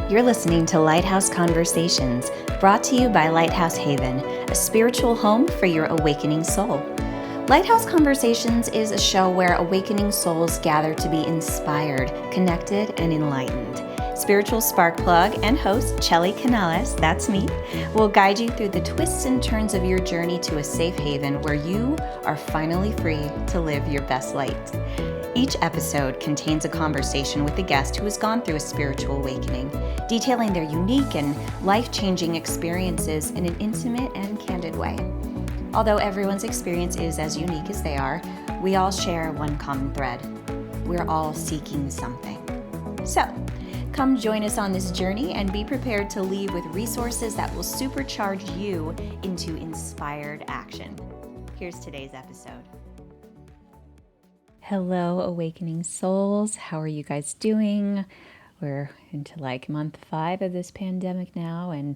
You're listening to Lighthouse Conversations, brought to you by Lighthouse Haven, a spiritual home for your awakening soul. Lighthouse Conversations is a show where awakening souls gather to be inspired, connected, and enlightened. Spiritual spark plug and host Chelly Canales, that's me, will guide you through the twists and turns of your journey to a safe haven where you are finally free to live your best light. Each episode contains a conversation with a guest who has gone through a spiritual awakening, detailing their unique and life-changing experiences in an intimate and candid way. Although everyone's experience is as unique as they are, we all share one common thread. We're all seeking something. So, come join us on this journey and be prepared to leave with resources that will supercharge you into inspired action. Here's today's episode. Hello, awakening souls. How are you guys doing? We're into like month 5 of this pandemic now, and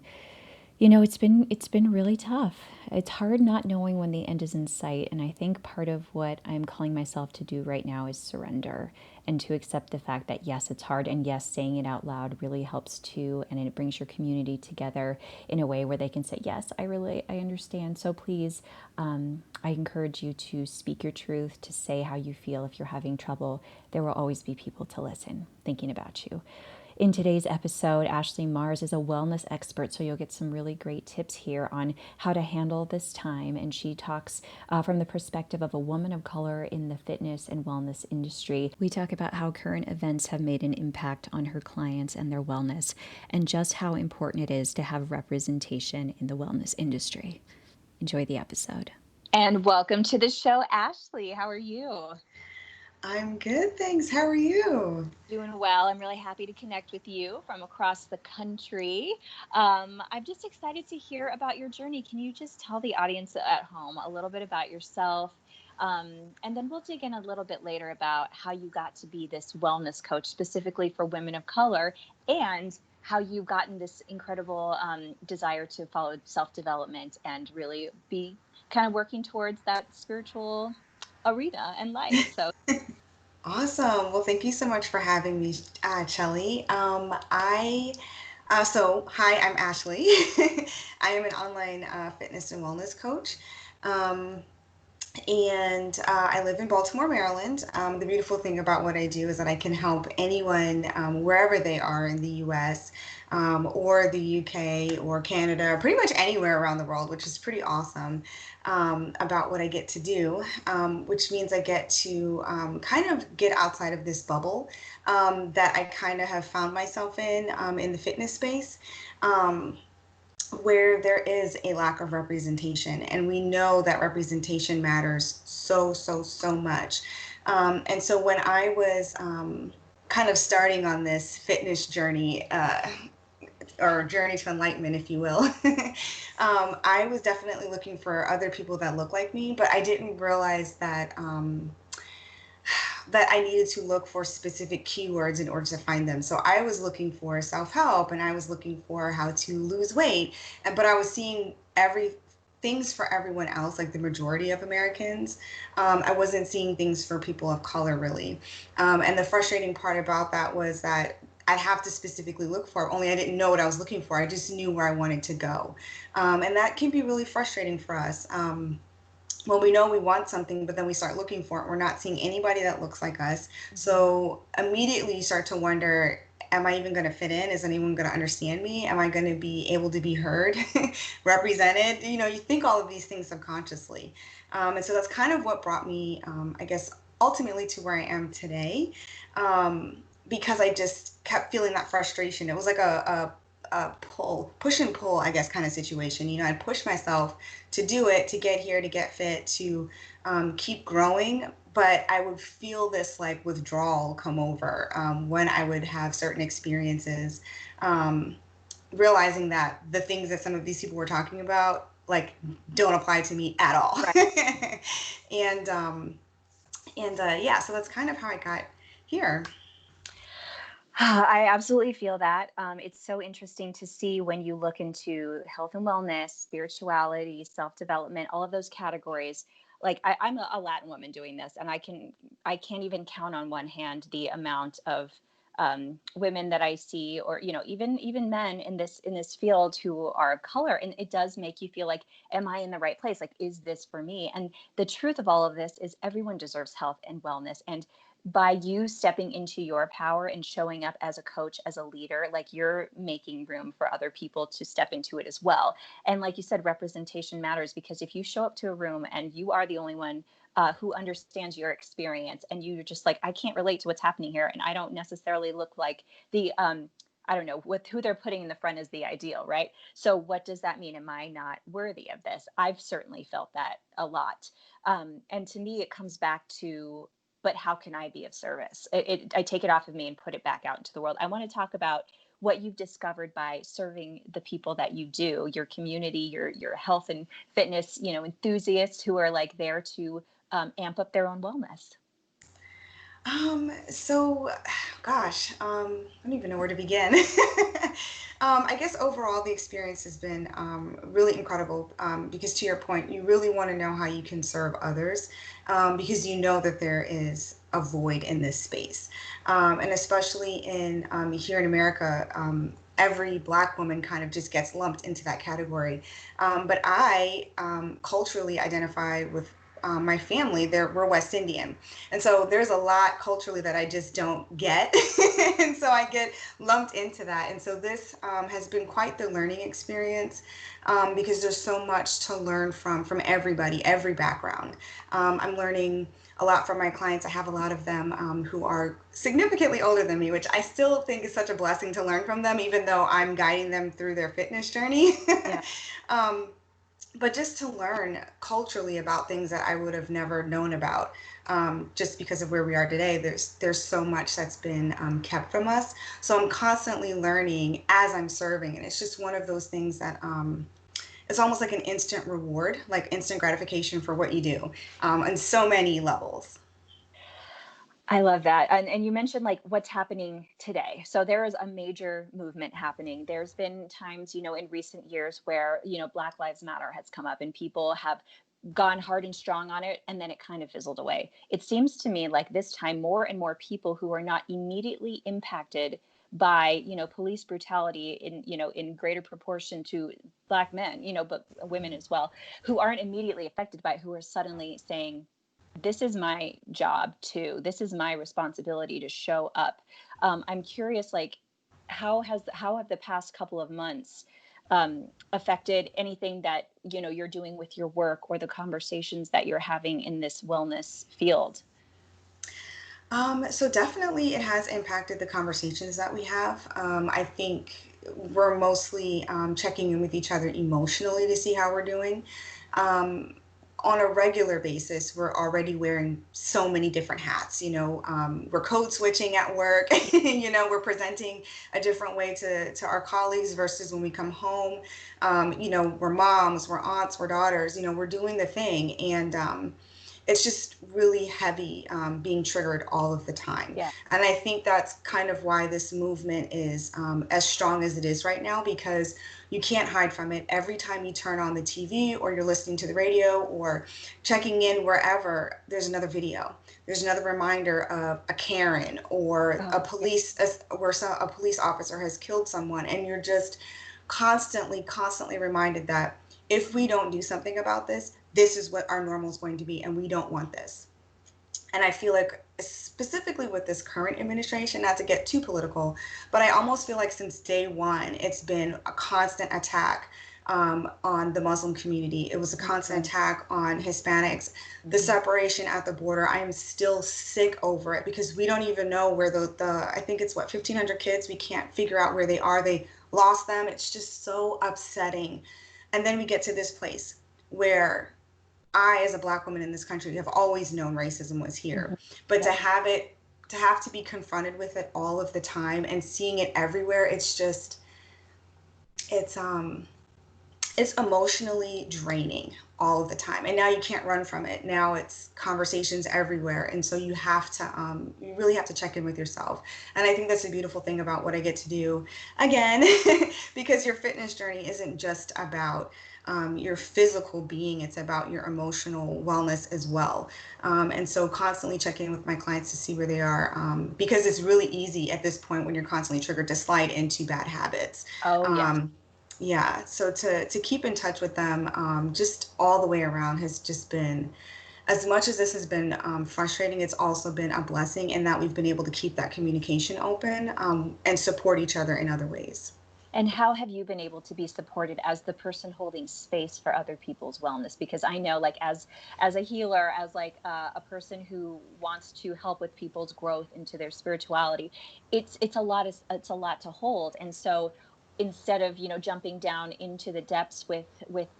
you know, it's been really tough. It's hard not knowing when the end is in sight, and I think part of what I'm calling myself to do right now is surrender and to accept the fact that yes, it's hard, and yes, saying it out loud really helps too, and it brings your community together in a way where they can say, yes, I understand. So please, I encourage you to speak your truth, to say how you feel. If you're having trouble, there will always be people to listen, thinking about you. In today's episode, Ashley Mars is a wellness expert, so you'll get some really great tips here on how to handle this time. And she talks from the perspective of a woman of color in the fitness and wellness industry. We talk about how current events have made an impact on her clients and their wellness, and just how important it is to have representation in the wellness industry. Enjoy the episode. And welcome to the show, Ashley. How are you? I'm good, thanks. How are you? Doing well. I'm really happy to connect with you from across the country. I'm just excited to hear about your journey. Can you just tell the audience at home a little bit about yourself? And then we'll dig in a little bit later about how you got to be this wellness coach specifically for women of color, and how you've gotten this incredible desire to follow self-development and really be kind of working towards that spiritual arena and life. So Awesome. Well, thank you so much for having me, Chelly. Hi, I'm Ashley. I am an online fitness and wellness coach. Um, and I live in Baltimore, Maryland. The beautiful thing about what I do is that I can help anyone wherever they are in the US, or the UK or Canada, pretty much anywhere around the world, which is pretty awesome, about what I get to do, which means I get to kind of get outside of this bubble that I kind of have found myself in the fitness space. Where there is a lack of representation. And we know that representation matters so much. And so when I was kind of starting on this fitness journey, or journey to enlightenment, if you will, I was definitely looking for other people that look like me, but I didn't realize that I needed to look for specific keywords in order to find them. So I was looking for self-help, and I was looking for how to lose weight, but I was seeing every things for everyone else, like the majority of Americans. I wasn't seeing things for people of color, really. And the frustrating part about that was that I'd have to specifically look for it, only I didn't know what I was looking for. I just knew where I wanted to go. And that can be really frustrating for us. When we know we want something, but then we start looking for it, we're not seeing anybody that looks like us. So immediately you start to wonder, am I even going to fit in? Is anyone going to understand me? Am I going to be able to be heard, represented? You know, you think all of these things subconsciously. And so that's kind of what brought me, I guess, ultimately to where I am today, because I just kept feeling that frustration. It was like a push and pull, I guess, kind of situation. You know, I'd push myself to do it, to get here, to get fit, to keep growing. But I would feel this like withdrawal come over when I would have certain experiences, realizing that the things that some of these people were talking about, like, don't apply to me at all. Right. Yeah, so that's kind of how I got here. I absolutely feel that. It's so interesting to see when you look into health and wellness, spirituality, self-development, all of those categories. Like I'm a Latin woman doing this, and I can't even count on one hand the amount of women that I see, or even men in this field who are of color, and it does make you feel like, am I in the right place? Like, is this for me? And the truth of all of this is everyone deserves health and wellness. And by you stepping into your power and showing up as a coach, as a leader, like, you're making room for other people to step into it as well. And like you said, representation matters, because if you show up to a room and you are the only one who understands your experience, and you're just like, I can't relate to what's happening here, and I don't necessarily look like the I don't know, with who they're putting in the front is the ideal, right? So what does that mean? Am I not worthy of this? I've certainly felt that a lot. And to me, it comes back to, but how can I be of service? I take it off of me and put it back out into the world. I want to talk about what you've discovered by serving the people that you do, your community, your health and fitness, enthusiasts who are like there to amp up their own wellness. So, gosh, I don't even know where to begin. I guess overall the experience has been really incredible, because to your point, you really want to know how you can serve others, because you know that there is a void in this space. And especially in here in America, every Black woman kind of just gets lumped into that category. But I culturally identify with my family. We're West Indian. And so there's a lot culturally that I just don't get. And so I get lumped into that. And so this has been quite the learning experience, because there's so much to learn from everybody, every background. I'm learning a lot from my clients. I have a lot of them who are significantly older than me, which I still think is such a blessing to learn from them, even though I'm guiding them through their fitness journey. Yeah. um, but just to learn culturally about things that I would have never known about, just because of where we are today. There's so much that's been kept from us. So I'm constantly learning as I'm serving, and it's just one of those things that it's almost like an instant reward, like instant gratification for what you do, on so many levels. I love that. And you mentioned like what's happening today. So there is a major movement happening. There's been times, in recent years where, Black Lives Matter has come up and people have gone hard and strong on it, and then it kind of fizzled away. It seems to me like this time more and more people who are not immediately impacted by, police brutality in greater proportion to Black men, but women as well, who aren't immediately affected by it, who are suddenly saying, this is my job too. This is my responsibility to show up. I'm curious, like, how have the past couple of months affected anything that you're doing with your work or the conversations that you're having in this wellness field? So definitely it has impacted the conversations that we have. I think we're mostly checking in with each other emotionally to see how we're doing. Um, on a regular basis, we're already wearing so many different hats. We're code switching at work. We're presenting a different way to our colleagues versus when we come home. We're moms, we're aunts, we're daughters. We're doing the thing, and it's just really heavy, being triggered all of the time. Yeah. And I think that's kind of why this movement is as strong as it is right now, because you can't hide from it. Every time you turn on the TV or you're listening to the radio or checking in wherever, there's another video. There's another reminder of a Karen or Oh, yeah. a police officer has killed someone, and you're just constantly reminded that if we don't do something about this, this is what our normal is going to be, and we don't want this. And I feel like, specifically with this current administration, not to get too political, but I almost feel like since day one, it's been a constant attack on the Muslim community. It was a constant Mhm. attack on Hispanics. The Mhm. separation at the border, I am still sick over it, because we don't even know where I think it's what, 1,500 kids, we can't figure out where they are. They lost them. It's just so upsetting. And then we get to this place where I, as a Black woman in this country, have always known racism was Mhm. here, but Yeah. to have to be confronted with it all of the time and seeing it everywhere, it's it's emotionally draining all of the time. And now you can't run from it. Now it's conversations everywhere. And so you really have to check in with yourself. And I think that's a beautiful thing about what I get to do again, because your fitness journey isn't just about your physical being, it's about your emotional wellness as well. And so constantly checking in with my clients to see where they are, because it's really easy at this point when you're constantly triggered to slide into bad habits. Oh, yes. Um, yeah, so to keep in touch with them, just all the way around has just been, as much as this has been frustrating, it's also been a blessing in that we've been able to keep that communication open, and support each other in other ways. And how have you been able to be supported as the person holding space for other people's wellness? Because I know, like, as a healer, as like a person who wants to help with people's growth into their spirituality, it's a lot to hold. And so instead of, jumping down into the depths with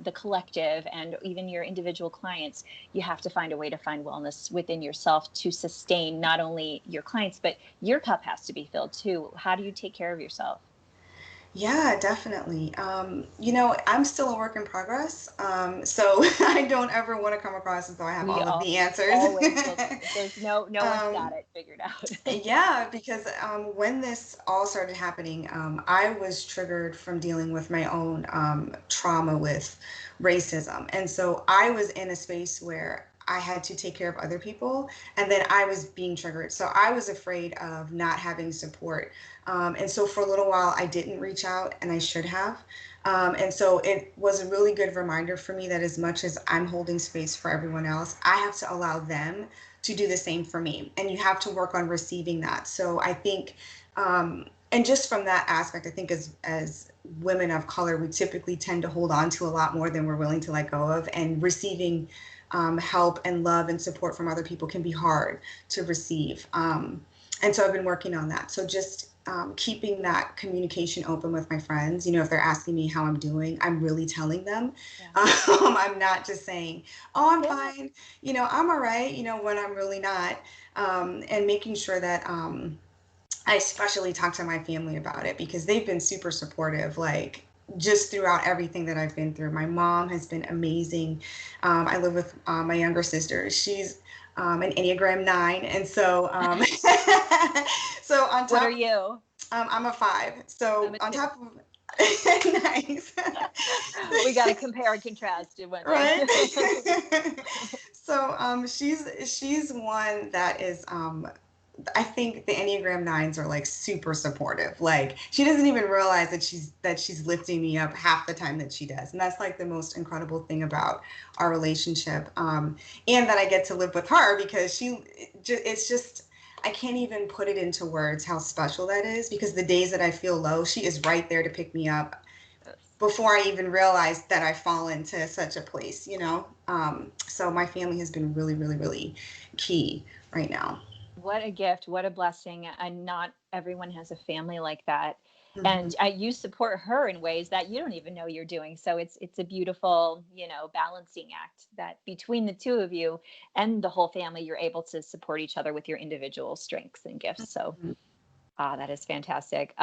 the collective and even your individual clients, you have to find a way to find wellness within yourself to sustain not only your clients, but your cup has to be filled too. How do you take care of yourself? Yeah, definitely. I'm still a work in progress. So I don't ever want to come across as though I have We all of all the answers. always will. There's no one's got um, it figured out. yeah, because when this all started happening, I was triggered from dealing with my own trauma with racism. And so I was in a space where I had to take care of other people, and then I was being triggered. So I was afraid of not having support. And so for a little while, I didn't reach out, and I should have. And so it was a really good reminder for me that as much as I'm holding space for everyone else, I have to allow them to do the same for me. And you have to work on receiving that. So I think, and just from that aspect, I think as women of color, we typically tend to hold on to a lot more than we're willing to let go of. And receiving help and love and support from other people can be hard to receive. And so I've been working on that. So just keeping that communication open with my friends. If they're asking me how I'm doing, I'm really telling them. Yeah. I'm not just saying, "Oh, I'm Good. fine." I'm all right. When I'm really not. And making sure that I especially talk to my family about it because they've been super supportive. Like just throughout everything that I've been through. My mom has been amazing. I live with my younger sister. She's an Enneagram 9, and so so on What are top of you? I'm a 5. I'm So a on 2. top of nice. We got to compare and contrast in one way. Right? So she's one that is I think the Enneagram 9s are like super supportive. Like she doesn't even realize that she's lifting me up half the time that she does. And that's like the most incredible thing about our relationship. And that I get to live with her because it's just I can't even put it into words how special that is because the days that I feel low, she is right there to pick me up before I even realized that I fall into such a place. So my family has been really, really, really key right now. What a gift, what a blessing. And not everyone has a family like that. Hmm. And you support her in ways that you don't even know you're doing. So it's a beautiful, balancing act that between the two of you and the whole family, you're able to support each other with your individual strengths and gifts. So that is fantastic.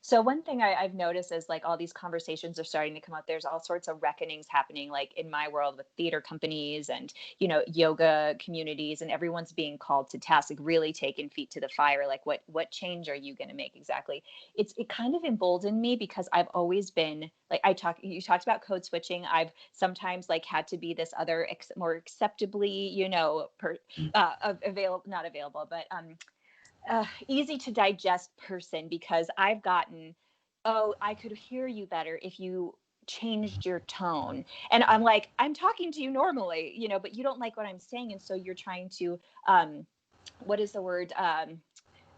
So one thing I've noticed is like all these conversations are starting to come up. There's all sorts of reckonings happening, like in my world with theater companies and yoga communities, and everyone's being called to task, like really taking feet to the fire. Like, what change are you going to make exactly? It kind of emboldened me because I've always been like you talked about code switching. I've sometimes like had to be this other more acceptably, available, not available, but easy to digest person because I've gotten, oh, I could hear you better if you changed your tone. And I'm like, I'm talking to you normally, but you don't like what I'm saying. And so you're trying to, what is the word?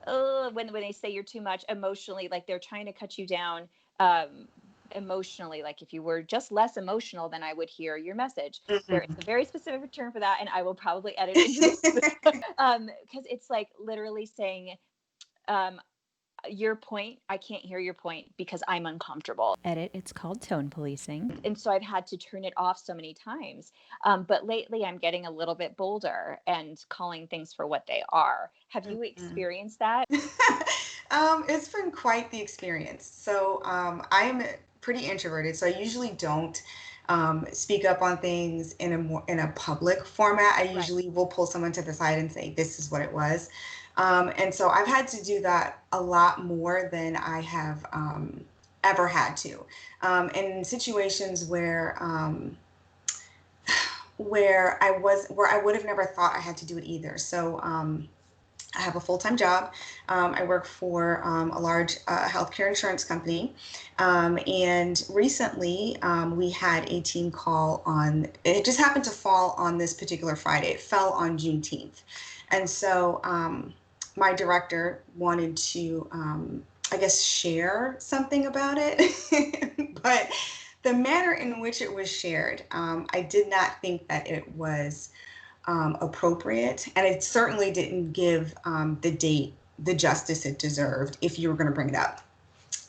When they say you're too much emotionally, like they're trying to cut you down. Um, Emotionally, like if you were just less emotional, then I would hear your message. There is Hmm. a very specific term for that, and I will probably edit it into this because it's like literally saying, um, your point, I can't hear your point because I'm uncomfortable. Edit. It's called tone policing. And so I've had to turn it off so many times. But lately I'm getting a little bit bolder and calling things for what they are. Have you experienced that? It's been quite the experience. So I am pretty introverted, so I usually don't speak up on things in a public format. I Right. usually will pull someone to the side and say, this is what it was. And so I've had to do that a lot more than I have ever had to. And in situations where I would have never thought I had to do it either. So I have a full-time job. I work for a large healthcare insurance company. And recently we had a team call on, it just happened to fall on this particular Friday. It fell on Juneteenth. And so my director wanted to, I guess, share something about it. But the manner in which it was shared, I did not think that it was appropriate, and it certainly didn't give the date the justice it deserved if you were going to bring it up.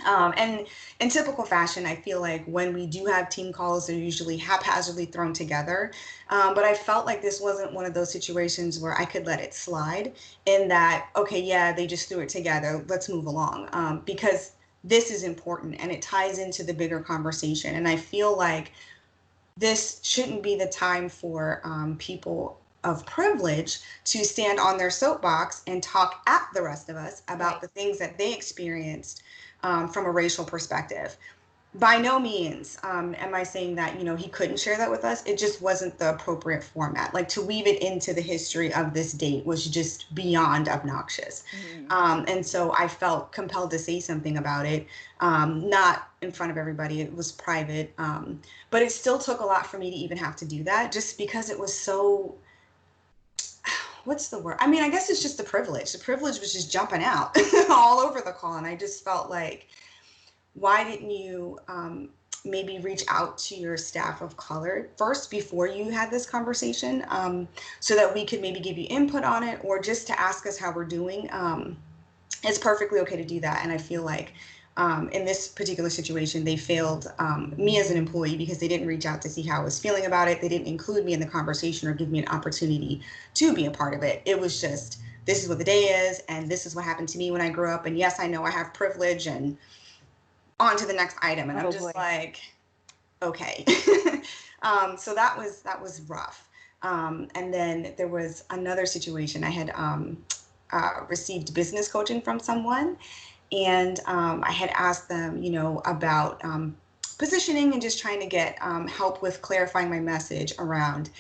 And in typical fashion, I feel like when we do have team calls, they're usually haphazardly thrown together. But I felt like this wasn't one of those situations where I could let it slide in that, okay, yeah, they just threw it together. Let's move along. Because this is important and it ties into the bigger conversation. And I feel like this shouldn't be the time for people of privilege to stand on their soapbox and talk at the rest of us about Right. the things that they experienced from a racial perspective. By no means am I saying that, you know, he couldn't share that with us. It just wasn't the appropriate format. Like to weave it into the history of this date was just beyond obnoxious. Mm. And so I felt compelled to say something about it, not in front of everybody. It was private. But it still took a lot for me to even have to do that just because it was so, what's the word? I mean, I guess it's just the privilege. The privilege was just jumping out all over the call. And I just felt like, why didn't you maybe reach out to your staff of color first before you had this conversation, so that we could maybe give you input on it or just to ask us how we're doing? It's perfectly okay to do that. And I feel like in this particular situation, they failed me as an employee because they didn't reach out to see how I was feeling about it. They didn't include me in the conversation or give me an opportunity to be a part of it. It was just, this is what the day is, and this is what happened to me when I grew up. And yes, I know I have privilege, and on to the next item. And I'm Oh just boy. like, okay. So that was rough. And then there was another situation. I had received business coaching from someone, and I had asked them, you know, about positioning and just trying to get help with clarifying my message around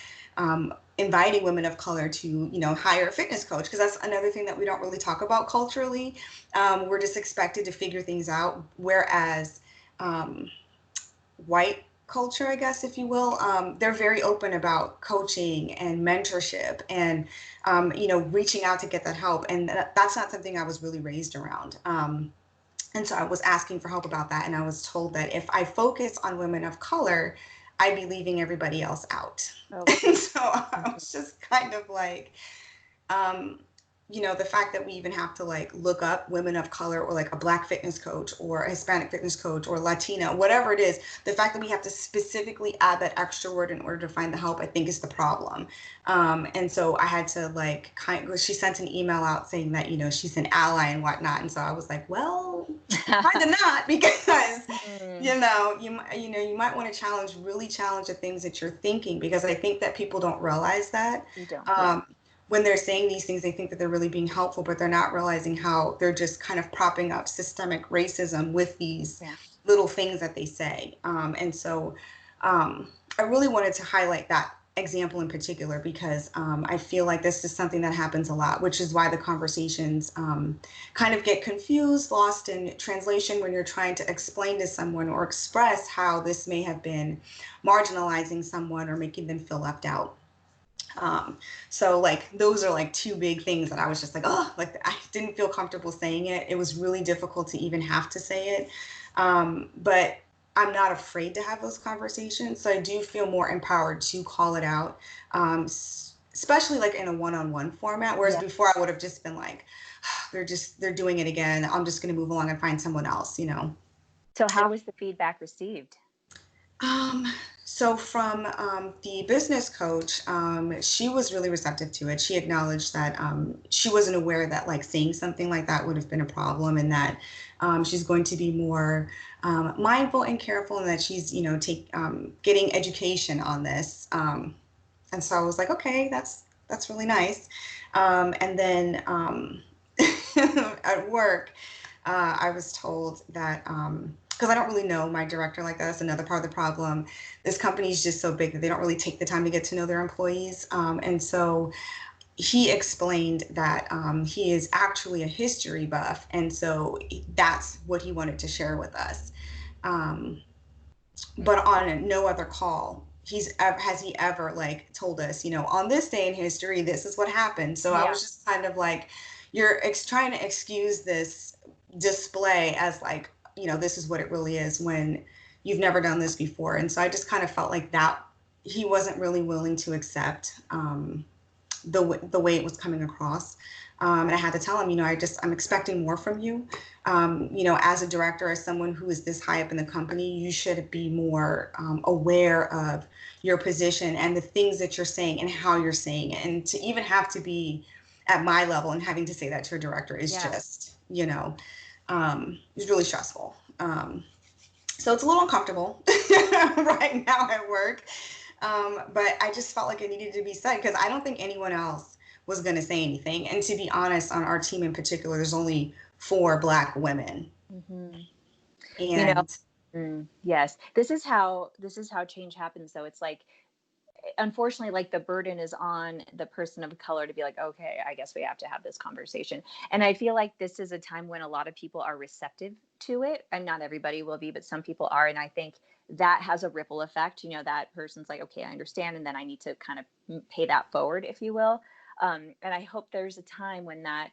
inviting women of color to, you know, hire a fitness coach, because that's another thing that we don't really talk about culturally. We're just expected to figure things out, whereas um, white culture, I guess, if you will, they're very open about coaching and mentorship and, you know, reaching out to get that help. And that's not something I was really raised around. And so I was asking for help about that. And I was told that if I focus on women of color, I'd be leaving everybody else out. Oh And boy. so I Mhm. was just kind of like, um, you know, the fact that we even have to like look up women of color or like a black fitness coach or a Hispanic fitness coach or Latina, whatever it is, the fact that we have to specifically add that extra word in order to find the help, I think is the problem. And so I had to like she sent an email out saying that, you know, she's an ally and whatnot. And so I was like, well, kind of not, because Mm, you might want to really challenge the things that you're thinking, because I think that people don't realize that. you don't. Yeah. Um, when they're saying these things, they think that they're really being helpful, but they're not realizing how they're just kind of propping up systemic racism with these Yeah. little things that they say. And so I really wanted to highlight that example in particular, because I feel like this is something that happens a lot, which is why the conversations kind of get confused, lost in translation when you're trying to explain to someone or express how this may have been marginalizing someone or making them feel left out. So like those are like two big things that I was just like, oh, like I didn't feel comfortable saying it. It was really difficult to even have to say it. But I'm not afraid to have those conversations. So I do feel more empowered to call it out, especially like in a one-on-one format. Whereas Yeah. before I would have just been like, they're doing it again. I'm just going to move along and find someone else, you know. So how was the feedback received? So from the business coach, she was really receptive to it. She acknowledged that she wasn't aware that like saying something like that would have been a problem, and that she's going to be more mindful and careful, and that she's take getting education on this. And so I was like, okay, that's really nice. And then at work, I was told that because I don't really know my director like that. That's another part of the problem. This company is just so big that they don't really take the time to get to know their employees. And so he explained that he is actually a history buff, and so that's what he wanted to share with us. Um, but on no other call has he ever like told us, on this day in history, this is what happened. So I Yeah. was just kind of like, you're trying to excuse this display as like, this is what it really is when you've never done this before. And so I just kind of felt like that he wasn't really willing to accept the way it was coming across. And I had to tell him, I'm expecting more from you. As a director, as someone who is this high up in the company, you should be more aware of your position and the things that you're saying and how you're saying it. And to even have to be at my level and having to say that to a director is Yeah. just, it's really stressful. So it's a little uncomfortable right now at work. But I just felt like it needed to be said because I don't think anyone else was going to say anything. And to be honest, on our team in particular, there's only 4 Black women. Hmm. You know, And yes, this is how change happens, though. It's like, unfortunately, like, the burden is on the person of color to be like, okay, I guess we have to have this conversation. And I feel like this is a time when a lot of people are receptive to it, and not everybody will be, but some people are. And I think that has a ripple effect. That person's like, okay, I understand, and then I need to kind of pay that forward, if you will. And I hope there's a time when that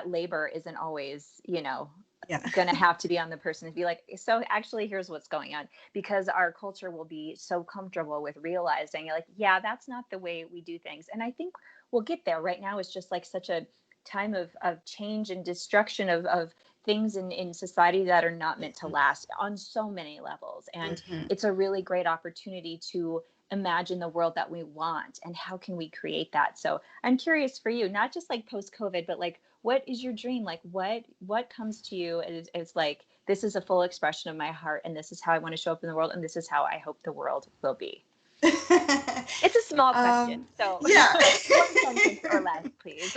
labor isn't always, yeah. going to have to be on the person to be like, so actually, here's what's going on, because our culture will be so comfortable with realizing, like, yeah, that's not the way we do things. And I think we'll get there. Right now is just like such a time of change and destruction of things in society that are not meant to last on so many levels. And Mm-hmm. it's a really great opportunity to imagine the world that we want, and how can we create that. So I'm curious for you, not just like post COVID, but like, what is your dream? Like, what comes to you as like, this is a full expression of my heart, and this is how I want to show up in the world, and this is how I hope the world will be. It's a small question, so Yeah. one sentence or less, please.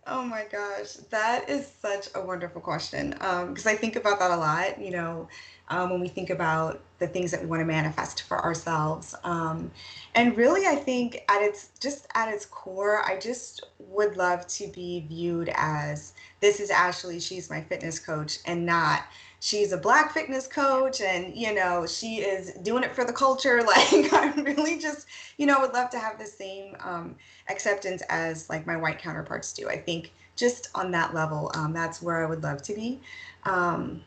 Oh my gosh, that is such a wonderful question. Because I think about that a lot, when we think about the things that we want to manifest for ourselves. And really, I think at its core, I just would love to be viewed as this is Ashley, she's my fitness coach, and not she's a Black fitness coach, and she is doing it for the culture. Like I really just, would love to have the same acceptance as like my white counterparts do. I think just on that level, that's where I would love to be. Um,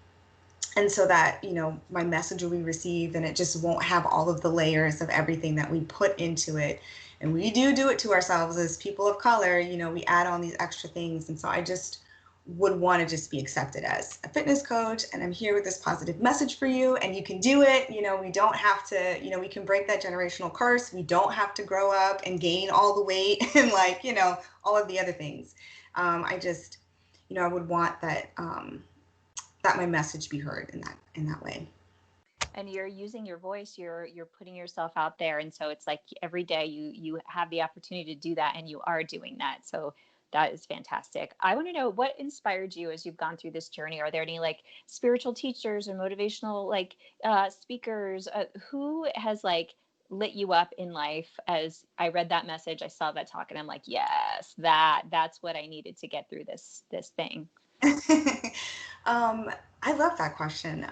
and so that, my message will be received and it just won't have all of the layers of everything that we put into it. And we do it to ourselves as people of color, we add on these extra things. And so I just would want to just be accepted as a fitness coach, and I'm here with this positive message for you, and you can do it. We don't have to, we can break that generational curse. We don't have to grow up and gain all the weight and like, all of the other things. I just, I would want that my message be heard in that way. And you're using your voice, you're putting yourself out there, and so it's like every day you have the opportunity to do that, and you are doing that. So that is fantastic. I want to know what inspired you as you've gone through this journey. Are there any like spiritual teachers or motivational like speakers, who has like lit you up in life? As I read that message, I saw that talk, and I'm like, yes, that's what I needed to get through this thing. um, I love that question.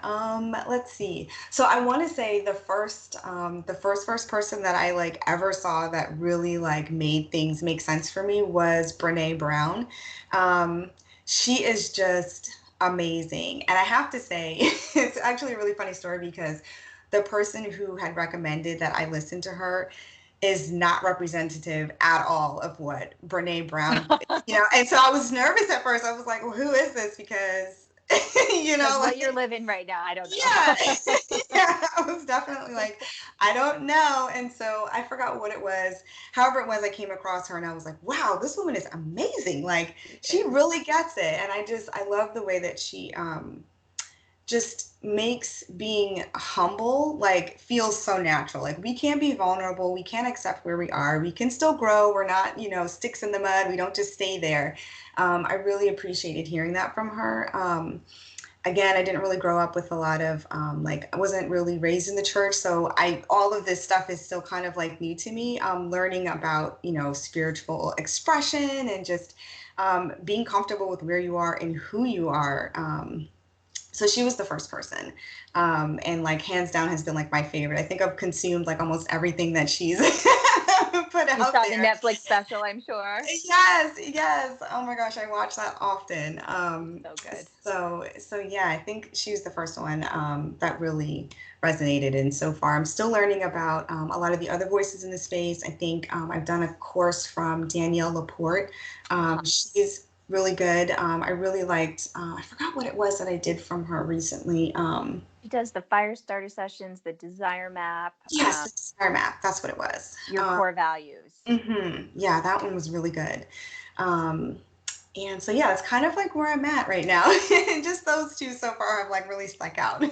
Let's see. So I want to say the first person that I like ever saw that really like made things make sense for me was Brene Brown. Um, she is just amazing, and I have to say, it's actually a really funny story because the person who had recommended that I listen to her is not representative at all of what Brene Brown, and so I was nervous at first. I was like, well, who is this? Because, Like what like, you're living right now, I don't yeah. know. I was definitely like, I don't know. And so I forgot what it was. However it was, I came across her and I was like, wow, this woman is amazing. Like She she is. really gets it. And I love the way that she just makes being humble like feels so natural. Like we can be vulnerable, we can accept where we are, we can still grow. We're not, sticks in the mud. We don't just stay there. I really appreciated hearing that from her. Again, I didn't really grow up with a lot of like I wasn't really raised in the church, so I all of this stuff is still kind of like new to me. Learning about spiritual expression and just being comfortable with where you are and who you are. So she was the first person, and like hands down has been like my favorite. I think I've consumed like almost everything that she's put You out saw the there. Netflix special, I'm sure. Yes, yes. Oh my gosh, I watch that often. So good. So yeah, I think she was the first one that really resonated. And so far, I'm still learning about a lot of the other voices in the space. I think I've done a course from Danielle Laporte. Uh-huh. She's really good. I really liked. I forgot what it was that I did from her recently. She does the fire starter sessions, the desire map, Yes, the Star Map. That's what it was. your core values. Yeah, that one was really good. Um, And so yeah, it's kind of like where I'm at right now. Just those two so far have like really stuck out.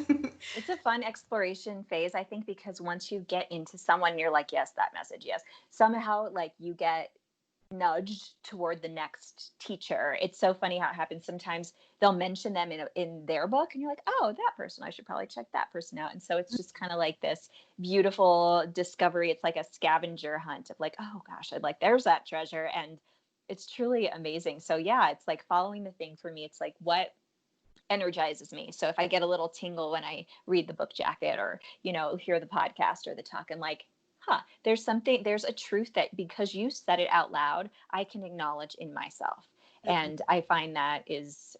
It's a fun exploration phase, I think, because once you get into someone, you're like, yes, that message, yes. Somehow, like, you get nudged toward the next teacher. It's so funny how it happens. Sometimes they'll mention them in their book, and you're like, oh, that person, I should probably check that person out. And so it's just kind of like this beautiful discovery. It's like a scavenger hunt of like, oh gosh, I'd like, there's that treasure. And it's truly amazing. So yeah, it's like following the thing for me. It's like, what energizes me. So if I get a little tingle when I read the book jacket or, hear the podcast or the talk, I'm like, there's a truth that because you said it out loud, I can acknowledge in myself. And I find that is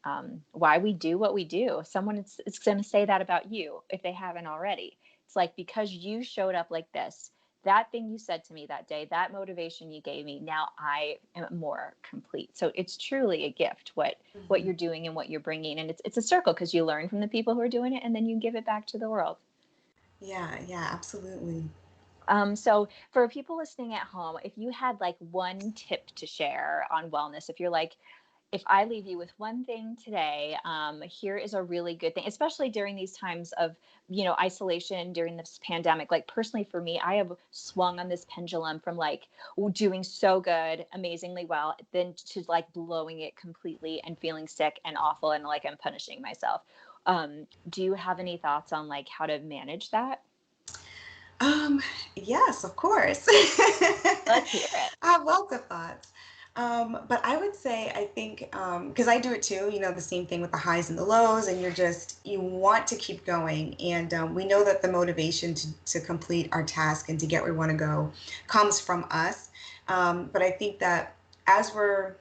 why we do what we do. Someone is going to say that about you if they haven't already. It's like, because you showed up like this, that thing you said to me that day, that motivation you gave me, now I am more complete. So it's truly a gift what Mhm. you're doing and what you're bringing, and it's a circle because you learn from the people who are doing it and then you give it back to the world. Yeah, yeah, absolutely. So for people listening at home, if you had like one tip to share on wellness, if you're like, if I leave you with one thing today, here is a really good thing, especially during these times of, isolation during this pandemic. Like personally for me, I have swung on this pendulum from like doing so good, amazingly well, then to like blowing it completely and feeling sick and awful and like I'm punishing myself. Do you have any thoughts on like how to manage that? Um, yes, of course. Let's hear it. I have lots of thoughts. But I would say I think because I do it too, the same thing with the highs and the lows, and you want to keep going. And we know that the motivation to complete our task and to get where we want to go comes from us. But I think that as we're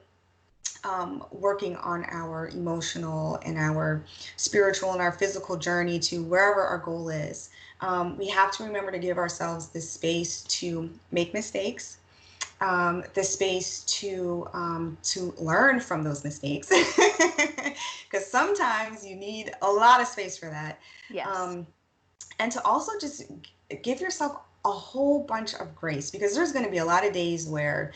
working on our emotional and our spiritual and our physical journey to wherever our goal is, we have to remember to give ourselves the space to make mistakes, the space to learn from those mistakes, because sometimes you need a lot of space for that. Yes. Um, and to also just give yourself a whole bunch of grace, because there's going to be a lot of days where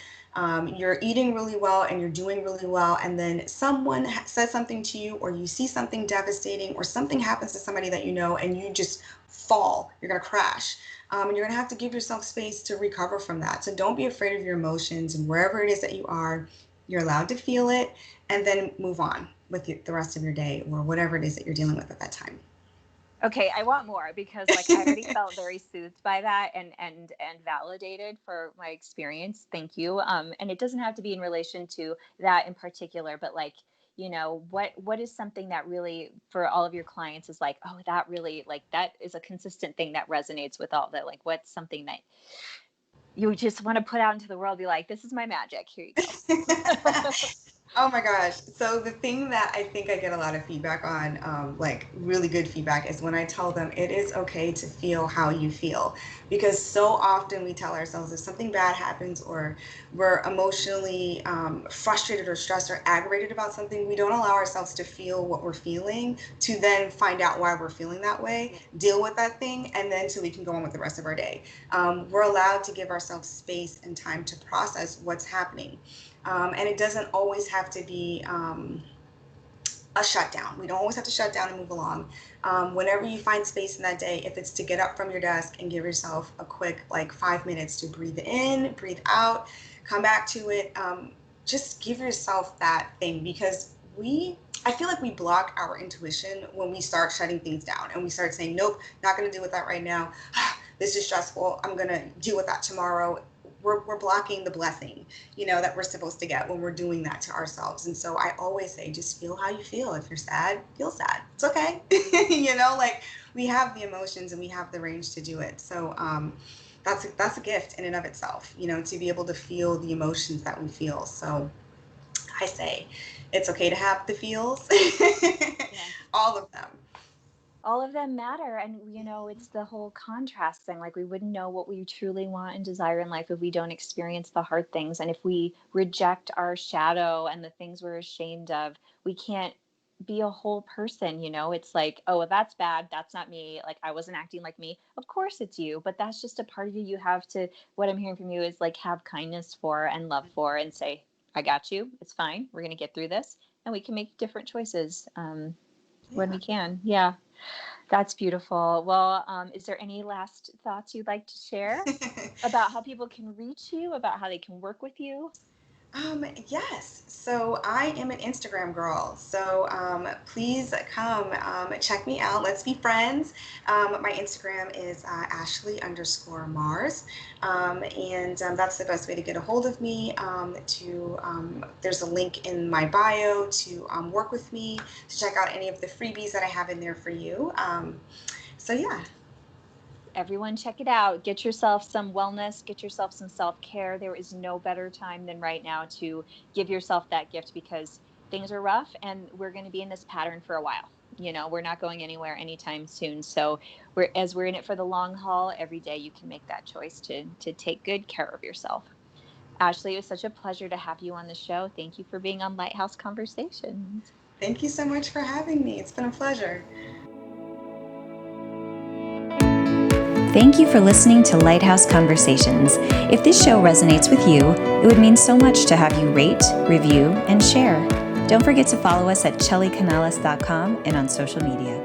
you're eating really well and you're doing really well, and then someone says something to you, or you see something devastating, or something happens to somebody that you know, and you just fall. You're going to crash. And you're going to have to give yourself space to recover from that. So don't be afraid of your emotions, and wherever it is that you are, you're allowed to feel it, and then move on with the rest of your day or whatever it is that you're dealing with at that time. Okay, I want more because like I already felt very soothed by that and validated for my experience. Thank you. And it doesn't have to be in relation to that in particular, but like, what is something that really for all of your clients is like, oh, that really like that is a consistent thing that resonates with all that. Like what's something that you just want to put out into the world, be like, this is my magic. Here you go. Oh my gosh. So the thing that I think I get a lot of feedback on, like really good feedback, is when I tell them it is okay to feel how you feel. Because so often we tell ourselves if something bad happens or we're emotionally frustrated or stressed or aggravated about something, we don't allow ourselves to feel what we're feeling to then find out why we're feeling that way, deal with that thing, and then so we can go on with the rest of our day. We're allowed to give ourselves space and time to process what's happening. And it doesn't always have to be a shutdown. We don't always have to shut down and move along. Whenever you find space in that day, if it's to get up from your desk and give yourself a quick, like 5 minutes to breathe in, breathe out, come back to it, just give yourself that thing because I feel like we block our intuition when we start shutting things down and we start saying, nope, not going to deal with that right now. This is stressful. I'm going to deal with that tomorrow. We're blocking the blessing, that we're supposed to get when we're doing that to ourselves. And so I always say, just feel how you feel. If you're sad, feel sad. It's okay. Like we have the emotions and we have the range to do it. So that's a gift in and of itself, to be able to feel the emotions that we feel. So I say it's okay to have the feels, Yes. all of them. All of them matter. And, it's the whole contrast thing. Like, we wouldn't know what we truly want and desire in life if we don't experience the hard things. And if we reject our shadow and the things we're ashamed of, we can't be a whole person. It's like, oh, well, that's bad. That's not me. Like, I wasn't acting like me. Of course it's you, but that's just a part of you. You have to, what I'm hearing from you is like, have kindness for and love for and say, I got you. It's fine. We're going to get through this. And we can make different choices when Yeah. we can. Yeah. That's beautiful. Well, is there any last thoughts you'd like to share about how people can reach you, about how they can work with you? Yes. So I am an Instagram girl. So please come check me out. Let's be friends. My Instagram is Ashley_Mars. And that's the best way to get a hold of me. There's a link in my bio to work with me, to check out any of the freebies that I have in there for you. So yeah. Everyone, check it out. Get yourself some wellness, get yourself some self care. There is no better time than right now to give yourself that gift because things are rough and we're going to be in this pattern for a while. We're not going anywhere anytime soon. So we're in it for the long haul. Every day you can make that choice to take good care of yourself. Ashley, it was such a pleasure to have you on the show. Thank you for being on Lighthouse Conversations. Thank you so much for having me. It's been a pleasure. Thank you for listening to Lighthouse Conversations. If this show resonates with you, it would mean so much to have you rate, review, and share. Don't forget to follow us at chellycanales.com and on social media.